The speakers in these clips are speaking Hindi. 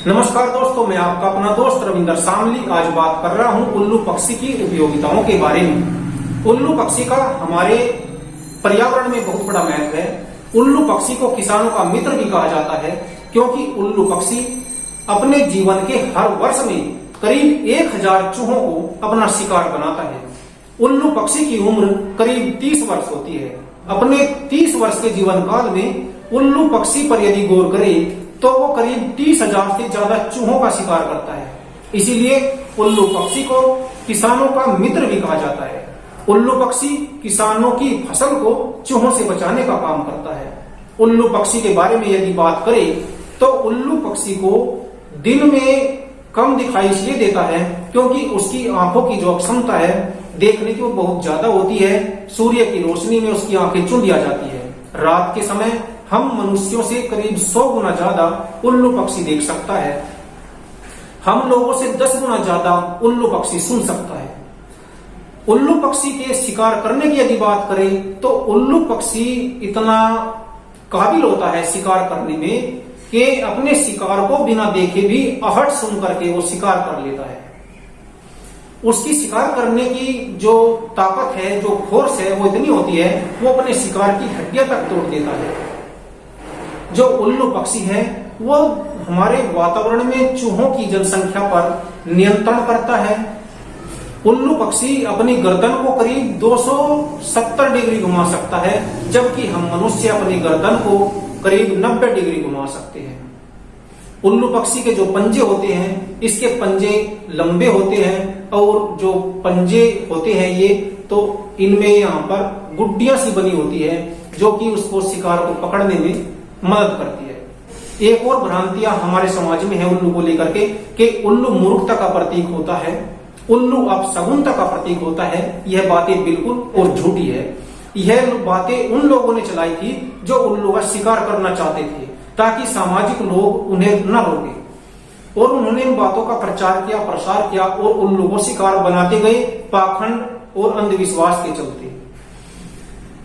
नमस्कार दोस्तों, मैं आपका अपना दोस्त रविंदर शामली आज बात कर रहा हूं उल्लू पक्षी की उपयोगिताओं के बारे में। उल्लू पक्षी का हमारे पर्यावरण में बहुत बड़ा महत्व है। उल्लू पक्षी को किसानों का मित्र भी कहा जाता है, क्योंकि उल्लू पक्षी अपने जीवन के हर वर्ष में करीब 1000 चूहों को अपना शिकार बनाता है। उल्लू पक्षी की उम्र करीब 30 वर्ष होती है। अपने 30 वर्ष के जीवन काल में उल्लू पक्षी पर यदि गौर करें तो वो करीब 30,000 से ज्यादा चूहों का शिकार करता है। इसीलिए उल्लू पक्षी को किसानों का मित्र भी कहा जाता है। उल्लू पक्षी किसानों की फसल को चूहों से बचाने का काम करता है। उल्लू पक्षी के बारे में यदि बात करें तो उल्लू पक्षी को दिन में कम दिखाई इसलिए देता है क्योंकि उसकी आंखों की जो क्षमता है देखने की वो बहुत ज्यादा होती है। सूर्य की रोशनी में उसकी आंखें चुंधिया जाती है। रात के समय हम मनुष्यों से करीब 100 गुना ज्यादा उल्लू पक्षी देख सकता है। हम लोगों से 10 गुना ज्यादा उल्लू पक्षी सुन सकता है। उल्लू पक्षी के शिकार करने की यदि बात करें तो उल्लू पक्षी इतना काबिल होता है शिकार करने में कि अपने शिकार को बिना देखे भी आहट सुन करके वो शिकार कर लेता है। उसकी शिकार करने की जो ताकत है, जो फोर्स है, वो इतनी होती है वो अपने शिकार की हड्डियां तक तोड़ देता है। जो उल्लू पक्षी है वो हमारे वातावरण में चूहों की जनसंख्या पर नियंत्रण करता है। उल्लू पक्षी अपनी गर्दन को करीब 270 डिग्री घुमा सकता है, जबकि हम मनुष्य अपनी गर्दन को करीब 90 डिग्री घुमा सकते हैं। उल्लू पक्षी के जो पंजे होते हैं, इसके पंजे लंबे होते हैं और जो पंजे होते हैं ये तो इनमें यहाँ पर गुड्डियां सी बनी होती है जो कि उसको शिकार को पकड़ने में मदद करती है। एक और भ्रांतियां हमारे समाज में है उल्लू को लेकर के कि उल्लू मूर्खता का प्रतीक होता है, उल्लू अपशगुनता का प्रतीक होता है। यह बातें बिल्कुल और झूठी है। यह बातें उन लोगों ने चलाई थी जो उल्लू का शिकार करना चाहते थे ताकि सामाजिक लोग उन्हें न रोके, और उन्होंने इन बातों का प्रचार किया, प्रसार किया और उल्लू को शिकार बनाते गए पाखंड और अंधविश्वास के चलते।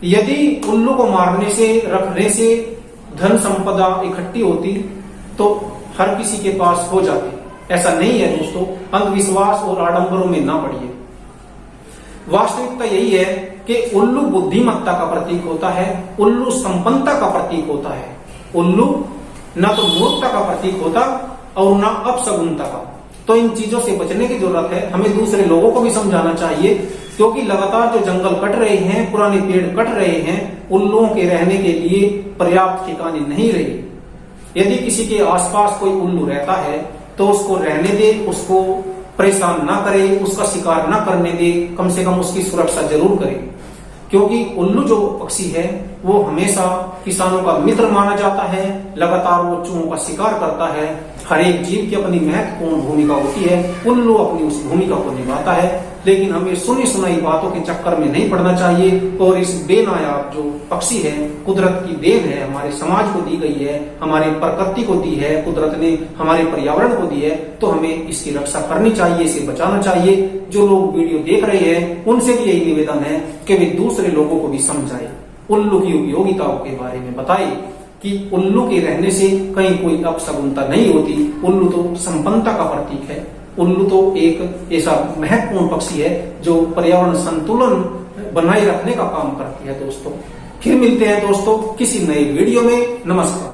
यदि उल्लू को मारने से, रखने से धन संपदा इकट्ठी होती तो हर किसी के पास हो जाती। ऐसा नहीं है दोस्तों, अंधविश्वास और आडंबरों में ना पड़िए। वास्तविकता यही है कि उल्लू बुद्धिमत्ता का प्रतीक होता है, उल्लू संपन्नता का प्रतीक होता है। उल्लू न तो मूर्खता का प्रतीक होता और न अपशगुनता का। तो इन चीजों से बचने की जरूरत है। हमें दूसरे लोगों को भी समझाना चाहिए, क्योंकि लगातार जो जंगल कट रहे हैं, पुराने पेड़ कट रहे हैं, उल्लुओं के रहने के लिए पर्याप्त ठिकाने नहीं रहे। यदि किसी के आसपास कोई उल्लू रहता है तो उसको रहने दे, उसको परेशान ना करे, उसका शिकार ना करने दे, कम से कम उसकी सुरक्षा जरूर करे। क्योंकि उल्लू जो पक्षी है वो हमेशा किसानों का मित्र माना जाता है। लगातार वो चूहों का शिकार करता है। हर एक जीव की अपनी महत्वपूर्ण भूमिका होती है, उल्लू अपनी उस भूमिका को निभाता है। लेकिन हमें सुनी सुनाई बातों के चक्कर में नहीं पड़ना चाहिए और इस बेनायाब जो पक्षी है, कुदरत की देन है, हमारे समाज को दी गई है, हमारी प्रकृति को दी है, कुदरत ने हमारे पर्यावरण को दी है, तो हमें इसकी रक्षा करनी चाहिए, इसे बचाना चाहिए। जो लोग वीडियो देख रहे हैं उनसे भी यही निवेदन है कि वे दूसरे लोगों को भी समझाए, उल्लू की उपयोगिताओं के बारे में बताए कि उल्लू के रहने से कहीं कोई अपशगुनता नहीं होती। उल्लू तो संपन्नता का प्रतीक है। उल्लू तो एक ऐसा महत्वपूर्ण पक्षी है जो पर्यावरण संतुलन बनाए रखने का काम करती है। दोस्तों फिर मिलते हैं दोस्तों किसी नए वीडियो में। नमस्कार।